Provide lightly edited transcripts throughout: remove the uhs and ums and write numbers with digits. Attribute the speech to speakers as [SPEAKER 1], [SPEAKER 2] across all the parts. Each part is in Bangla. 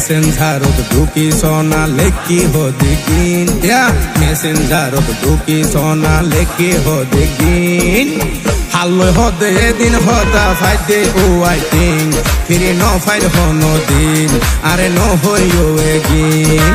[SPEAKER 1] মেসেঞ্জারত ঢুকি সোনা লেখি হো দেখিন মেসেঞ্জারত ঢুকি সোনা লেখি হো দেখিন হাল্লয় হদে এদিন হতা ফাইদে ও আইটিং ফিরে ন ফাইল হনো দিন আরে ন হইও এগিন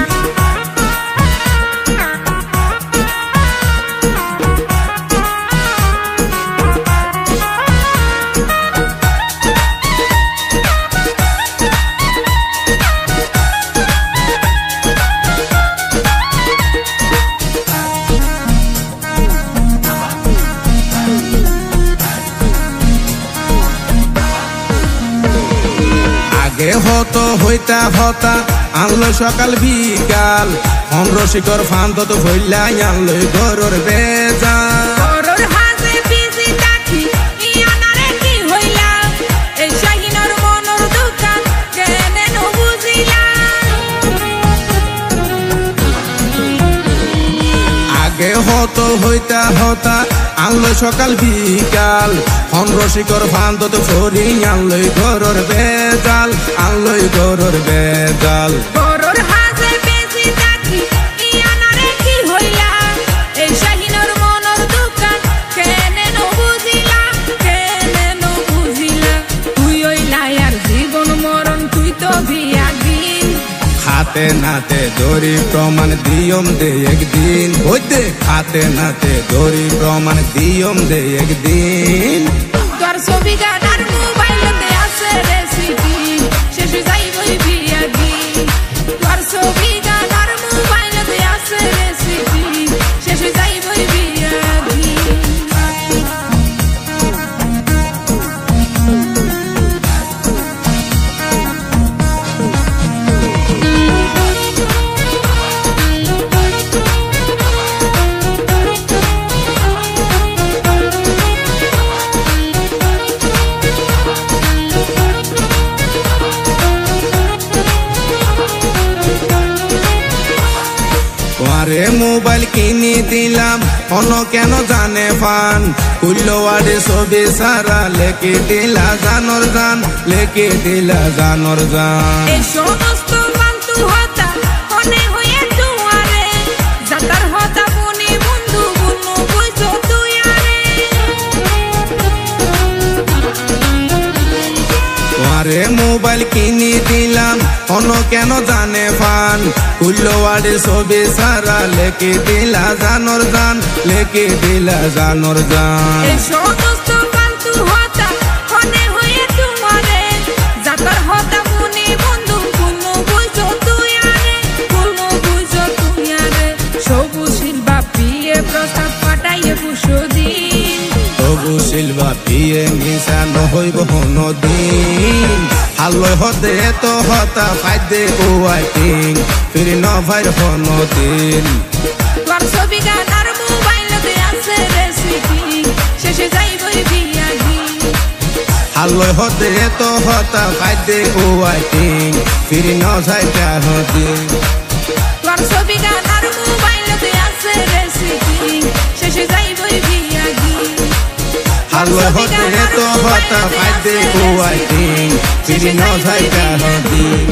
[SPEAKER 1] হতো হইতা হতা আনলো সকাল বিকাল রসিকর ফান্ত ভইলাই আনলো ঘরের বেজাল আগে হতো হইতা হতা আনলো সকাল বিকাল রসিকর ফান্ত ফরি আনলোই ঘরের বেজাল আনলোই ঘরের বেজাল খাতে নাতে দড়ি প্রমাণ দিয়ম দে একদিন হইতে খাতে নাতে দড়ি প্রমাণ দিয়ম দে একদিন
[SPEAKER 2] তোর ছবি গানার মোবাইলতে আছে রেসিপি শেষ যাইবই বিয়াগি তোর ছবি গানার মোবাইলতে আছে রেসিপি শেষ যাইবই বিয়াগি
[SPEAKER 1] আরে মোবাইল কিনে দিলাম অন্য কেন জানে ফান কুল্লো ওয়ার্ডে ছবি সারা লেখে দিলা জানর জান লেখে দিলা জানর জান
[SPEAKER 2] এই সমস্ত ফালতু হতা মনে হয়ে দুয়ারে জাতার হতা বনে বন্ধু বন্ধু কইছো তুই আরে
[SPEAKER 1] আরে মোবাইল কিনে দিলাম অন্য কেন জানে ফান কুল্লো ওয়ার্ডে ছবি সারা লেখে দিলা জানর জান লেখে দিলা জানর জান
[SPEAKER 2] এই সমস্ত ফালতু হতা মনে হয়ে দুয়ারে জাতার হতা বনে বন্ধু বন্ধু কইছো তুই আরে বন্ধু কইছো তুই আরে সবুশীল বাপিয়ে প্রস্তাব পাঠাইয়ে বুঝদিন
[SPEAKER 1] সবুশীল বাপিয়ে মিশা নহইব কোনদিন হাল্লয় হদে তো হতা ফাইদে ও আইটিং ফিরে ন ফাইর কোনদিন
[SPEAKER 2] তোর ছবি গানার মোবাইলতে আছে রেসিপি শেষে যাইবই বিয়াগি
[SPEAKER 1] হাল্লয় হদে তো হতা ফাইদে ও আইটিং ফিরে ন যাইতা হদিন
[SPEAKER 2] তোর ছবি গানার মোবাইলতে আছে রেসিপি শেষে যাইবই বিয়াগি
[SPEAKER 1] হাল্লয় হদে তো হতা ফাইদে ও আইটিং ফিরে ন যাইতা হদিন